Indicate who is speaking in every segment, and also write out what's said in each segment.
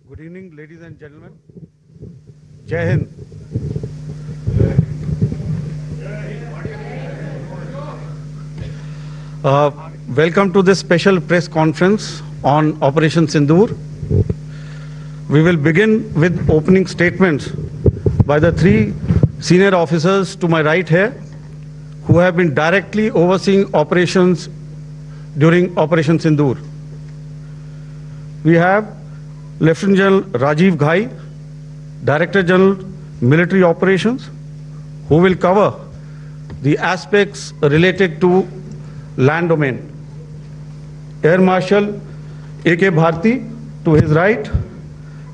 Speaker 1: Good evening, ladies and gentlemen. Jai Hind. Welcome to this special press conference on Operation Sindoor. We will begin with opening statements by the three senior officers to my right here, who have been directly overseeing operations during Operation Sindoor. We have Lieutenant General Rajiv Ghai, Director General Military Operations, who will cover the aspects related to land domain. Air Marshal A.K. Bharti, to his right,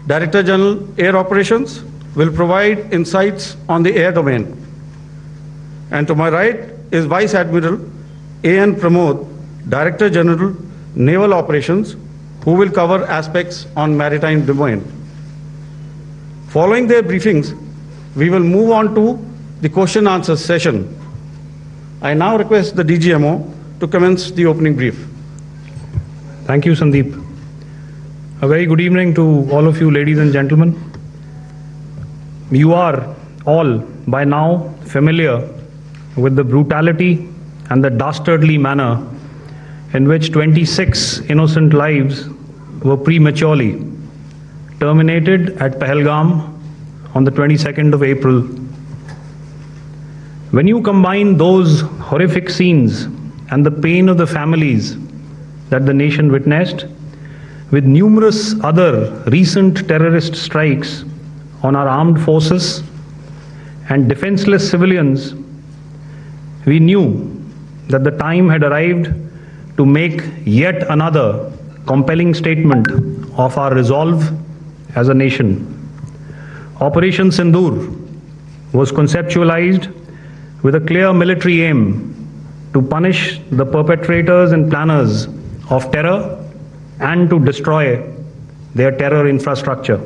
Speaker 1: Director General Air Operations, will provide insights on the air domain. And to my right is Vice Admiral A.N. Pramod, Director General Naval Operations, who will cover aspects on maritime domain. Following their briefings, we will move on to the question answer session. I now request the DGMO to commence the opening brief.
Speaker 2: Thank you, Sandeep. A very good evening to all of you, ladies and gentlemen. You are all by now familiar with the brutality and the dastardly manner in which 26 innocent lives were prematurely terminated at Pahalgam on the 22nd of April. When you combine those horrific scenes and the pain of the families that the nation witnessed with numerous other recent terrorist strikes on our armed forces and defenseless civilians, we knew that the time had arrived to make yet another compelling statement of our resolve as a nation. Operation Sindoor was conceptualized with a clear military aim to punish the perpetrators and planners of terror and to destroy their terror infrastructure.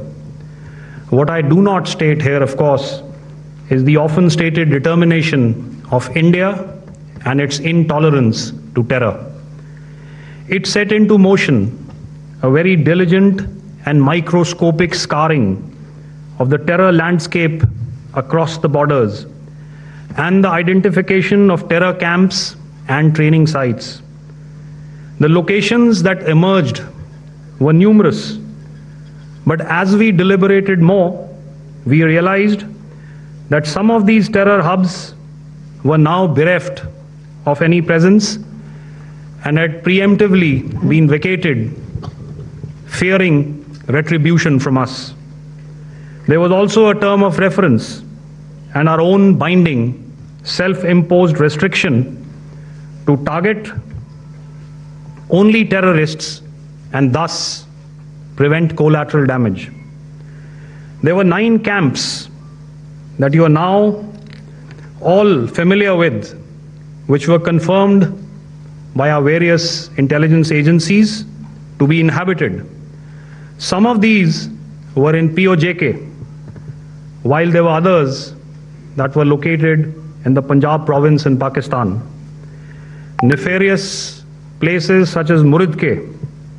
Speaker 2: What I do not state here, of course, is the often stated determination of India and its intolerance to terror. It set into motion a very diligent and microscopic scarring of the terror landscape across the borders and the identification of terror camps and training sites. The locations that emerged were numerous, but as we deliberated more, we realized that some of these terror hubs were now bereft of any presence and had preemptively been vacated, fearing retribution from us. There was also a term of reference and our own binding, self-imposed restriction to target only terrorists and thus prevent collateral damage. There were 9 camps that you are now all familiar with, which were confirmed by our various intelligence agencies to be inhabited. Some of these were in POJK, while there were others that were located in the Punjab province in Pakistan. Nefarious places such as Muridke,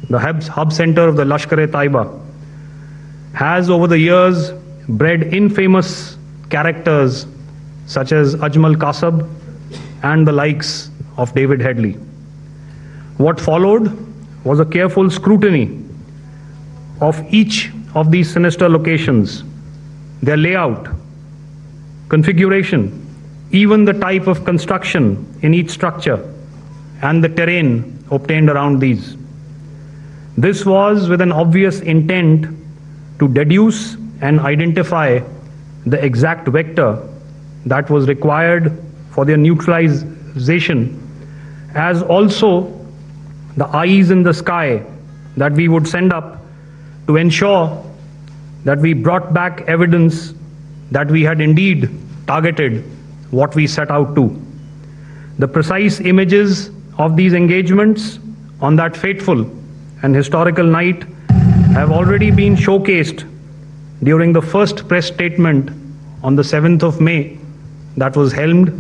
Speaker 2: the hub center of the Lashkar-e-Taiba, has over the years bred infamous characters such as Ajmal Kasab and the likes of David Headley. What followed was a careful scrutiny of each of these sinister locations, their layout, configuration, even the type of construction in each structure, and the terrain obtained around these. This was with an obvious intent to deduce and identify the exact vector that was required for their neutralization, as also the eyes in the sky that we would send up to ensure that we brought back evidence that we had indeed targeted what we set out to. The precise images of these engagements on that fateful and historical night have already been showcased during the first press statement on the 7th of May that was helmed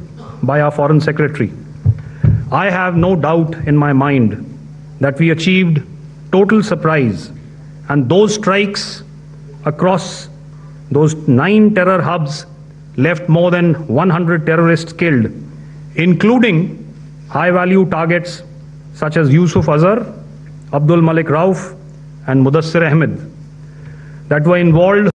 Speaker 2: by our Foreign Secretary. I have no doubt in my mind that we achieved total surprise, and those strikes across those 9 terror hubs left more than 100 terrorists killed, including high-value targets such as Yusuf Azhar, Abdul Malik Rauf, and Mudassir Ahmed that were involved